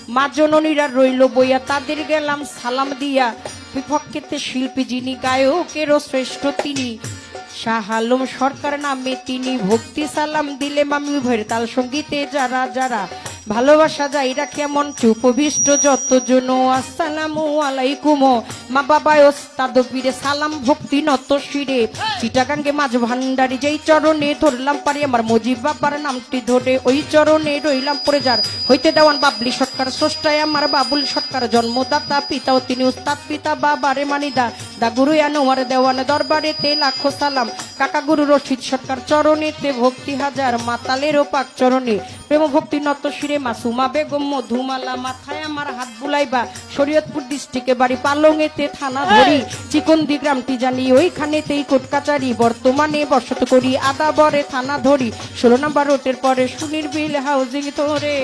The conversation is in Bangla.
মা জননীরা রইল বইয়া তাদের গেলাম সালাম দিয়া বিপক্ষেতে শিল্পী যিনি গায়কেরও শ্রেষ্ঠ তিনি শাহ আলম সরকার নামে তিনি ভক্তি সালাম দিলে মামি ভয়ের তাল সঙ্গীতে যারা যারা ভালোবাসা যাইরা কেমন উপবিষ্ট যতজন আসসালামু আলাইকুম মা বাবা ওস্তাদ পীরে সালাম ভক্তি নত শিরে চিটাগাঙ্গে মাঝ ভান্ডারি যেই চরণে ধরলাম পারি আমার মজিব বাবার নামটি ধরে ওই চরণে রইলাম পরে যার হইতে দেওয়ান বাবলি সরকার স্রষ্টায় আমার বাবুল সরকার জন্মদাতা পিতাও তিনি উস্তাদ পিতা বাবারে মানিদা দা গুরু আনোয়ার দেওয়ান দরবারেতে লাখো সালাম কাকা গুরু রশিদ সরকার চরণেতে ভক্তি হাজার মাতালেরও পাক চরণে প্রেম ভক্তি নত শিরে মাসুমা বেগম মধুমালা মাথায় আমার হাত বুলাইবা শরীয়তপুর ডিস্ট্রিক্টে বাড়ি পালংয়েতে থানা ধরি চিকন্দি গ্রামটি জানি ওইখানেতেই কোর্ট কাচারি বর্তমানে বসত করি আদাবরে থানা ধরি 16 নম্বর রোডের পরে সুনির্বিল হাউজিং ধরে